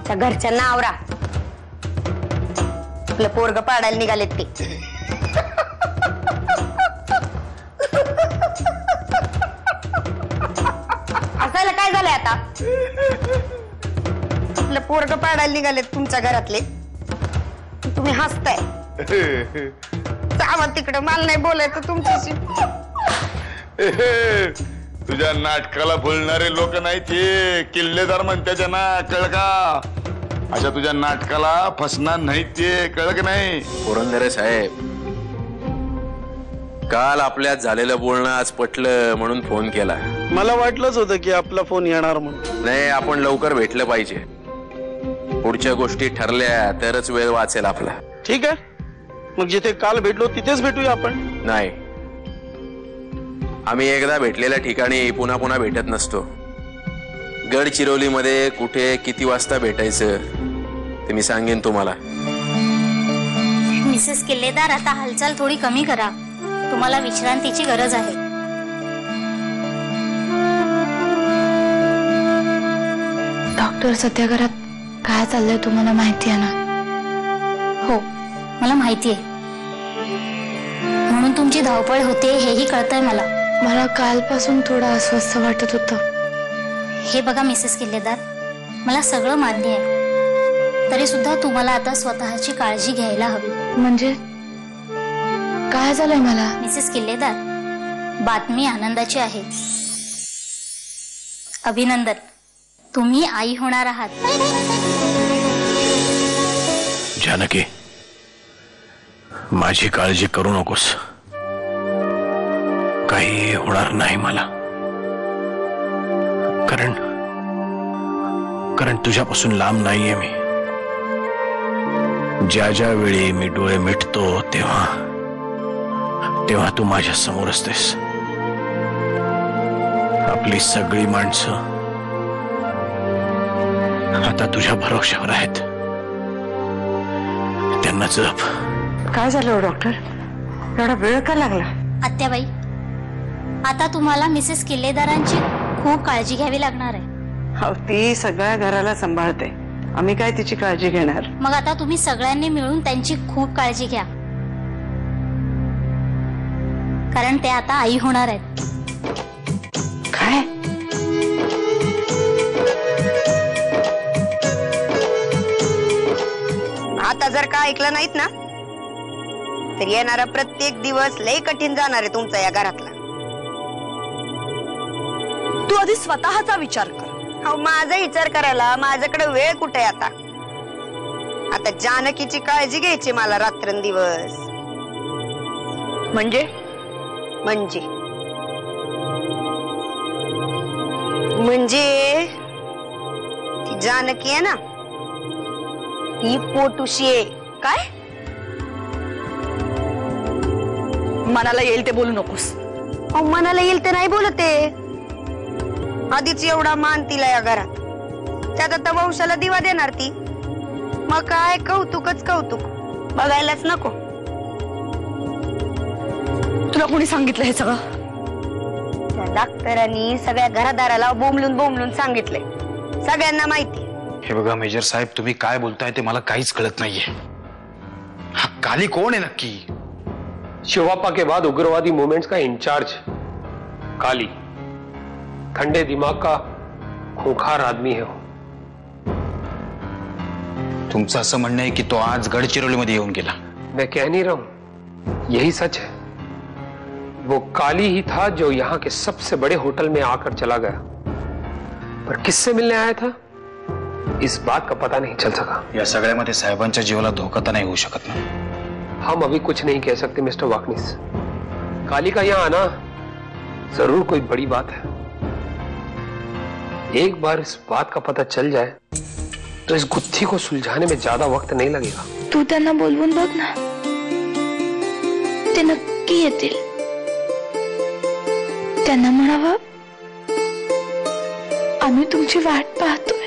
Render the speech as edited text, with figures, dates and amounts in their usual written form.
त्या घरच्यांना आवरा, आपलं पोरग पाडायला निघालेत ते. असायला काय झालंय आता? आपलं पोरग पाडायला निघालेत तुमच्या घरातले, तुम्ही हसताय. जावा तिकडं, मला नाही बोलायचं तुमच्याशी. तुझ्या नाटकाला बोलणारे लोक नाही ते किल्लेदार म्हणते ना, कळ का? अशा तुझ्या नाटकाला फसणार नाही ते, कळ का नाही? पुरंदरे साहेब, काल आपल्यात झालेलं बोलणं आज पटलं म्हणून फोन केला. मला वाटलंच होतं की आपला फोन येणार म्हणून. नाही, आपण लवकर भेटलं पाहिजे. पुढच्या गोष्टी ठरल्या तरच वेळ वाचेल आपला. ठीक आहे, मग जिथे काल भेटलो तिथेच भेटूया आपण. नाही, आम्ही एकदा भेटलेल्या ठिकाणी पुन्हा पुन्हा भेटत नसतो. गडचिरोलीमध्ये कुठे किती वाजता भेटायचं ते मी सांगेन तुम्हाला. मिसेस किल्लेदार, आता हालचाल थोडी कमी करा, तुम्हाला विश्रांतीची गरज आहे. डॉक्टर, सध्या घरात काय चाललंय तुम्हाला माहिती आहे ना? हो, मला माहिती आहे, म्हणून तुमची धावपळ होते हेही कळतंय मला. मला कालपासून थोडं अस्वस्थ वाटत होतं. हे बघा मिसेस किल्लेदार, मला सगळं मान्य आहे, तरी सुद्धा तुम्हाला आता स्वतःची काळजी घ्यायला हवी. म्हणजे काय झालंय मला? मिसेस किल्लेदार, बातमी आनंदाची आहे. अभिनंदन, तुम्ही आई होणार आहात. जानकी, माझी काळजी करू नकोस, काही होणार नाही मला. कारण तुझ्यापासून लांब नाहीये मी. ज्या ज्या वेळी मी डोळे मिटतो तेव्हा तू माझ्या समोर असतेस. आपली सगळी माणसं आता तुझ्या भरोश्यावर आहेत, त्यांना जप. काय झालं डॉक्टर, एवढा वेळ का लागला? आत्याबाई, आता तुम्हाला मिसेस किल्लेदारांची खूप काळजी घ्यावी लागणार आहे. ती सगळ्या घराला सांभाळते, आम्ही काय तिची काळजी घेणार? मग आता तुम्ही सगळ्यांनी मिळून त्यांची खूप काळजी घ्या, कारण ते आता आई होणार आहेत. काय? आता जर का ऐकलं नाहीत ना, तर येणारा प्रत्येक दिवस लय कठीण जाणार आहे तुमचा या घरातला. तू आधी स्वतःचा विचार कर. हो, माझा विचार करायला माझ्याकडे वेळ कुठे आता? आता जानकीची काळजी घ्यायची मला रात्रंदिवस. म्हणजे ती जानकी आहे ना, ती पोटुशी आहे. काय? मनाला येईल ते बोलू नकोस. अहो, मनाला येईल ते नाही बोलते. आधीच एवढा मान तिला या घरात, त्यात आता वंशाला दिवा देणार ती. मग काय कौतुकच कौतुक, बघायलाच नको. तुला कोणी सांगितलं हे सगळं? त्या डॉक्टरांनी सगळ्या घरादाराला बोंबलून सांगितलंय, सगळ्यांना माहिती. हे बघा मेजर साहेब, तुम्ही काय बोलताय ते मला काहीच कळत नाहीये. हा काली कौन है नक्की? शिवापा के बाद उग्रवादी मूवमेंट्स का इंचार्ज काली, ठंडे दिमाग का खूंखार आदमी है वो. तुमचं असं म्हणणं आहे की तो आज गडचिरोलीमध्ये येऊन गेला? मैं कह नहीं रहा हूं, यही सच है. वो काली ही था जो यहां के सबसे बड़े होटल में आकर चला गया, पर किससे मिलने आया था इस बात का पता नहीं चल सका. या सगळ्यामध्ये साहेबांच्या जीवाला धोका तर नाही होऊ शकत ना? हम अभी कुछ नहीं कह सकते मिस्टर वाकनीस. काली का यहां आना जरूर कोई बड़ी बात है. एक बार इस बात का पता चल जाए तो इस गुत्थी को सुलझाने में ज्यादा वक्त नहीं लगेगा. तू त्यांना बोलवून बघ ना, ते नक्की येतील. त्यांना म्हणावं आम्ही तुमची वाट पाहतोय.